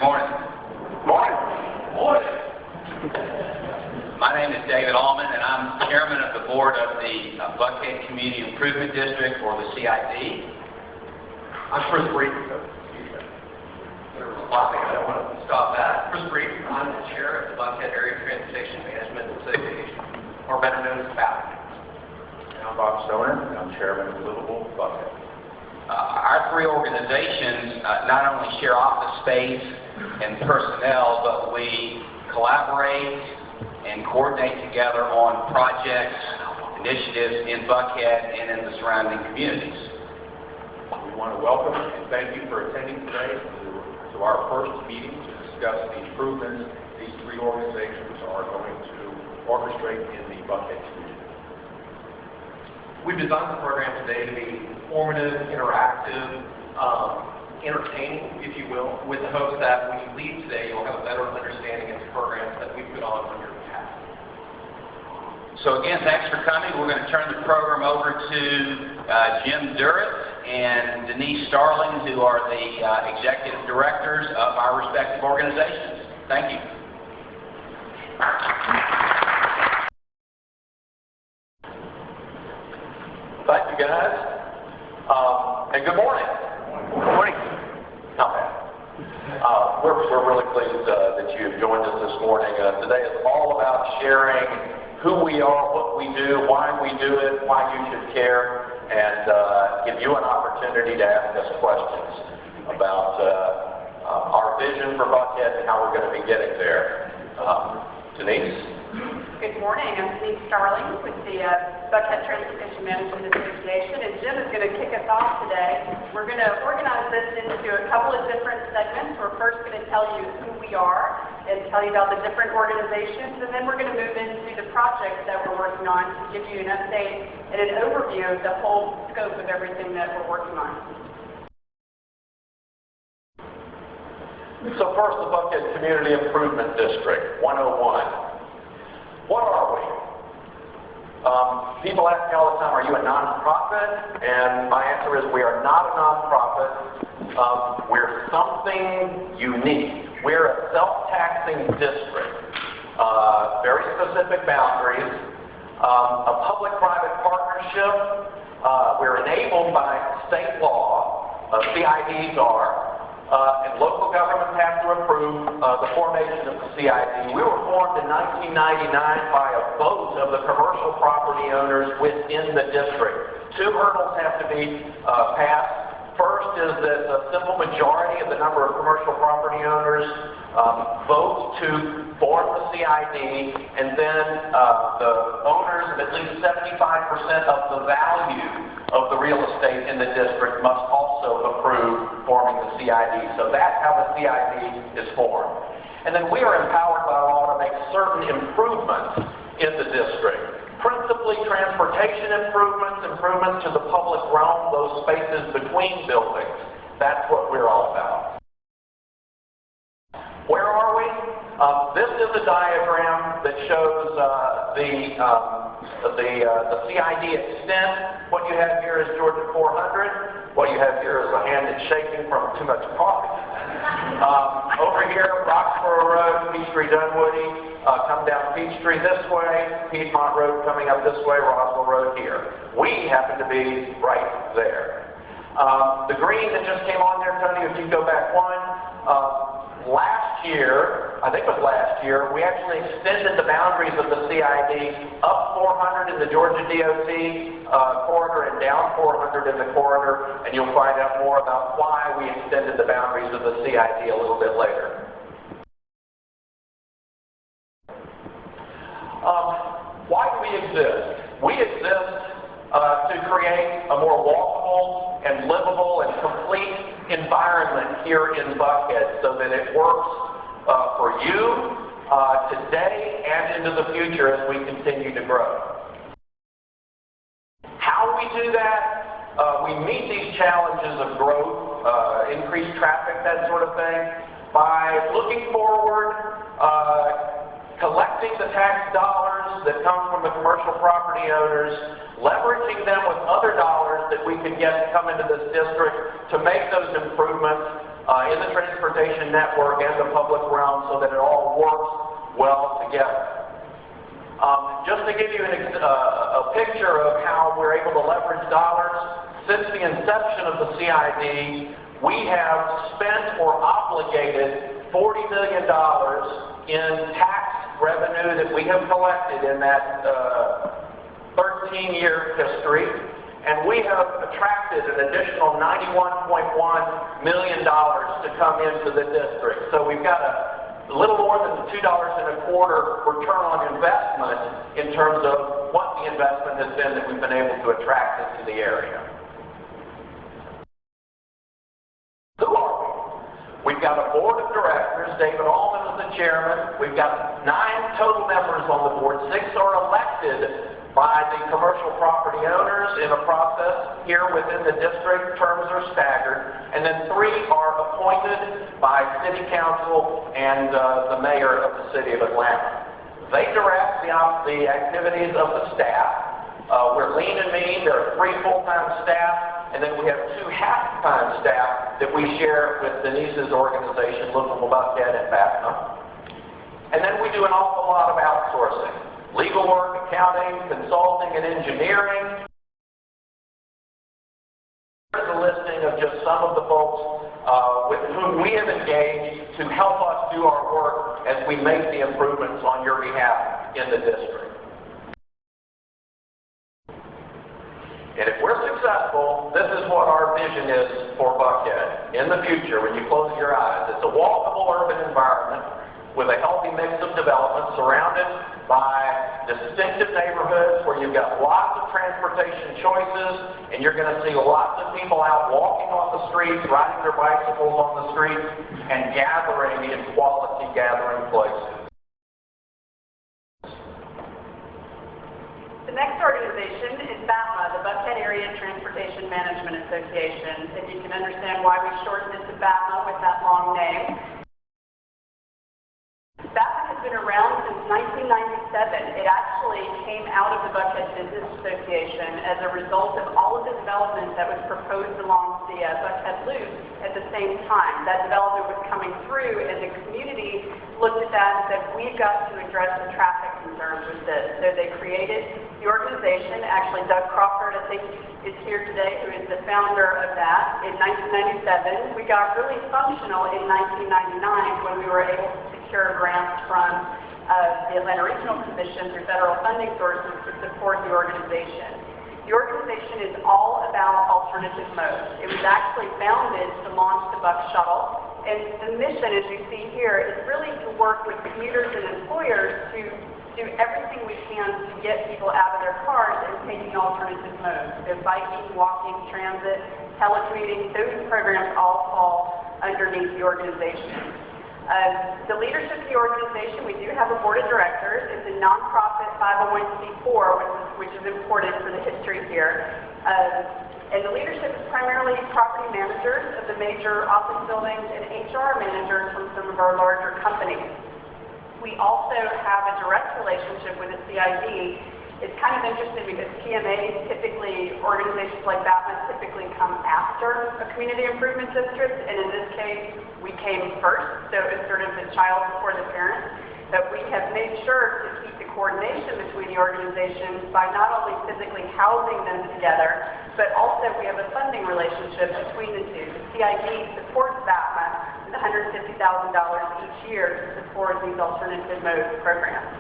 Good morning. Morning. Morning. My name is David Allman, and I'm chairman of the board of the Buckhead Community Improvement District, or the CID. I'm Chris Breeden. I don't want to stop that. Chris Breeden, I'm the chair of the Buckhead Area Transportation Management Association, or better known as BATMA. And I'm Bob Stoner, and I'm chairman of Livable Buckhead. Our three organizations not only share office space and personnel, but we collaborate and coordinate together on projects, initiatives in Buckhead and in the surrounding communities. We want to welcome and thank you for attending today to our first meeting to discuss the improvements these three organizations are going to orchestrate in the Buckhead community. We've designed the program today to be informative, interactive, entertaining, if you will, with the hopes that when you leave today, you'll have a better understanding of the programs that we put on your behalf. So again, thanks for coming. We're going to turn the program over to Jim Durrett and Denise Starling, who are the executive directors of our respective organizations. Thank you. Thank you, guys. And good morning. Good morning. Not bad. We're really pleased that you have joined us this morning. Today is all about sharing who we are, what we do, why we do it, why you should care, and give you an opportunity to ask us questions about our vision for Buckhead and how we're going to be getting there. Denise? Good morning. I'm Denise Starling with the Buckhead Transportation Management Association, and Jim is going to kick us off today. We're going to organize this into a couple of different segments. We're first going to tell you who we are and tell you about the different organizations, and then we're going to move into the projects that we're working on to give you an update and an overview of the whole scope of everything that we're working on. So first, the Buckhead Community Improvement District, 101. What are we? People ask me all the time, are you a nonprofit? And my answer is we are not a nonprofit. We're something unique. We're a self-taxing district. Very specific boundaries. A public-private partnership. We're enabled by state law. CIDs are. And local governments have to approve the formation of the CID. We were formed in 1999 by a vote of the commercial property owners within the district. Two hurdles have to be passed. First is that a simple majority of the number of commercial property owners vote to form the CID, and then the owners of at least 75% of the value of the real estate in the district must also approve forming the CID. So that's how the CID is formed. And then we are empowered by law to make certain improvements in the district. Principally transportation improvements, improvements to the public realm, those spaces between buildings. That's what we're all about. Where are we? This is a diagram that shows the CID extent. What you have here is Georgia 400. What you have here is a hand that's shaking from too much coffee. Over here, Roxborough Road, Peachtree Dunwoody, come down Peachtree this way, Piedmont Road coming up this way, Roswell Road here. We happen to be right there. The green that just came on there, Tony, if you go back one, last year, I think it was last year, we actually extended the boundaries of the CID up 400 in the Georgia DOT corridor and down 400 in the corridor, and you'll find out more about why we extended the boundaries of the CID a little bit later. Why do we exist? We exist to create a more walkable and livable and complete environment here in Buckhead so that it works for you today and into the future as we continue to grow. How we do that? We meet these challenges of growth, increased traffic, that sort of thing, by looking forward, collecting the tax dollars that come from the commercial property owners, leveraging them with other dollars that we can get to come into this district to make those improvements in the transportation transportation network and the public realm so that it all works well together. Just to give you a picture of how we're able to leverage dollars, since the inception of the CID, we have spent or obligated $40 million in tax revenue that we have collected in that 13-year history, and we have attracted an additional $91.1 million to come into the district. So we've got a little more than $2.25 return on investment in terms of what the investment has been that we've been able to attract into the area. Who are we? We've got a board of directors. David Allman is the chairman. We've got 9 total members on the board. 6 are elected by the commercial property owners in a process here within the district. Terms are staggered. And then 3 are appointed by city council and the mayor of the city of Atlanta. They direct the activities of the staff. We're lean and mean. There are 3 full-time staff, and then we have 2 half-time staff that we share with Denise's organization, Livable Buckhead and BATMA. And then we do an awful lot of outsourcing. Legal work, accounting, consulting, and engineering. Here's a listing of just some of the folks with whom we have engaged to help us do our work as we make the improvements on your behalf in the district. And if we're successful, this is what our vision is for Buckhead in the future when you close your eyes. It's a walkable urban environment with a healthy mix of development surrounded by distinctive neighborhoods where you've got lots of transportation choices, and you're going to see lots of people out walking on the streets, riding their bicycles on the streets, and gathering in quality gathering places. The next organization is BATMA, the Buckhead Area Transportation Management Association. If you can understand why we shortened it to BATMA with that long name. BATMA has been around since 1997. It actually came out of the Buckhead Business Association as a result of all of the development that was proposed along the Buckhead Loop at the same time. That development was coming through, and the community looked at that and said, we've got to address the traffic concerns with this. So they created the organization. Actually, Doug Crawford, I think, is here today, who is the founder of that in 1997. We got really functional in 1999 when we were able to secure grants from the Atlanta Regional Commission through federal funding sources to support the organization. The organization is all about alternative modes. It was actually founded to launch the Buck Shuttle, and the mission, as you see here, is really to work with commuters and employers to do everything we can to get people out of their cars and taking alternative modes. So biking, walking, transit, telecommuting, those programs all fall underneath the organization. The leadership of the organization, we do have a board of directors. It's a nonprofit 501c4, which is important for the history here. And the leadership is primarily property managers of the major office buildings and HR managers from some of our larger companies. We also have a direct relationship with the CID. It's kind of interesting because PMAs typically, organizations like BATMA typically come after a community improvement district, and in this case, we came first, so it's sort of the child before the parent. But we have made sure to keep the coordination between the organizations by not only physically housing them together, but also we have a funding relationship between the two. The CID supports BATMA with $150,000 each year to support these alternative mode programs.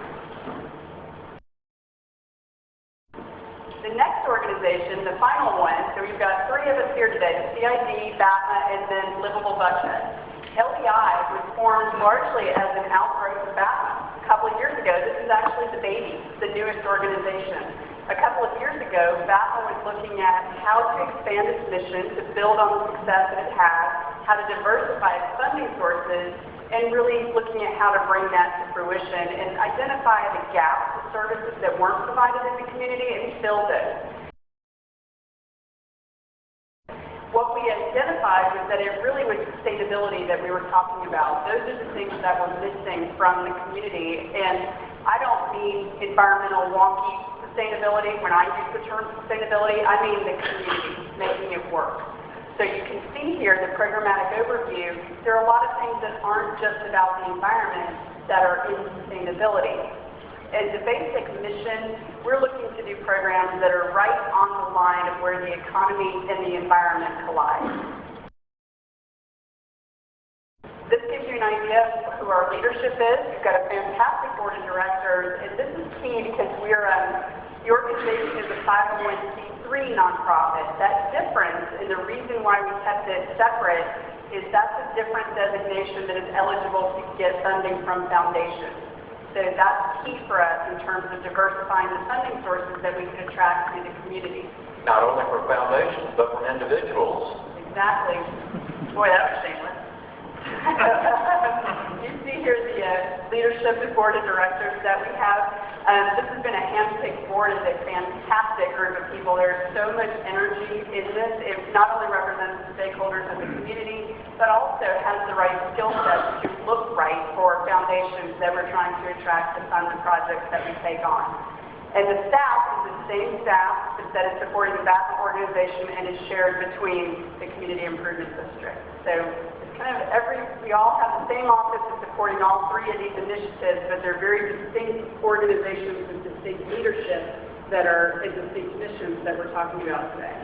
The next organization, the final one, so we've got 3 of us here today, the CID, BATMA, and then Livable Buckhead. LBI was formed largely as an outgrowth of BATMA. A couple of years ago, this is actually the baby, the newest organization. A couple of years ago, BATMA was looking at how to expand its mission to build on the success that it had, how to diversify its funding sources, and really looking at how to bring that to fruition and identify the gaps of services that weren't provided in the community and fill those. What we identified was that it really was sustainability that we were talking about. Those are the things that were missing from the community, and I don't mean environmental wonky sustainability. When I use the term sustainability, I mean the community, making it work. So you can see here the programmatic overview. there are a lot of things that aren't just about the environment that are in sustainability. As a basic mission, we're looking to do programs that are right on the line of where the economy and the environment collide. This gives you an idea of who our leadership is. We've got a fantastic board of directors, and this is key because the organization is a 501c3 nonprofit. That difference, and the reason why we kept it separate, is that's a different designation that is eligible to get funding from foundations. So that's key for us in terms of diversifying the funding sources that we can attract to the community. Not only for foundations, but for individuals. Exactly. Boy, that was shameless. You see here the leadership and board of directors that we have. This has been a hand-picked board of a fantastic group of people. There's so much energy in this. It not only represents the stakeholders of the community, but also has the right skill sets to look right for foundations that we're trying to attract to fund the projects that we take on. And the staff is the same staff that is supporting the BATMA organization and is shared between the Community Improvement District. So it's kind of we all have the same office that's supporting all three of these initiatives, but they're very distinct organizations and distinct leadership that are distinct missions that we're talking about today.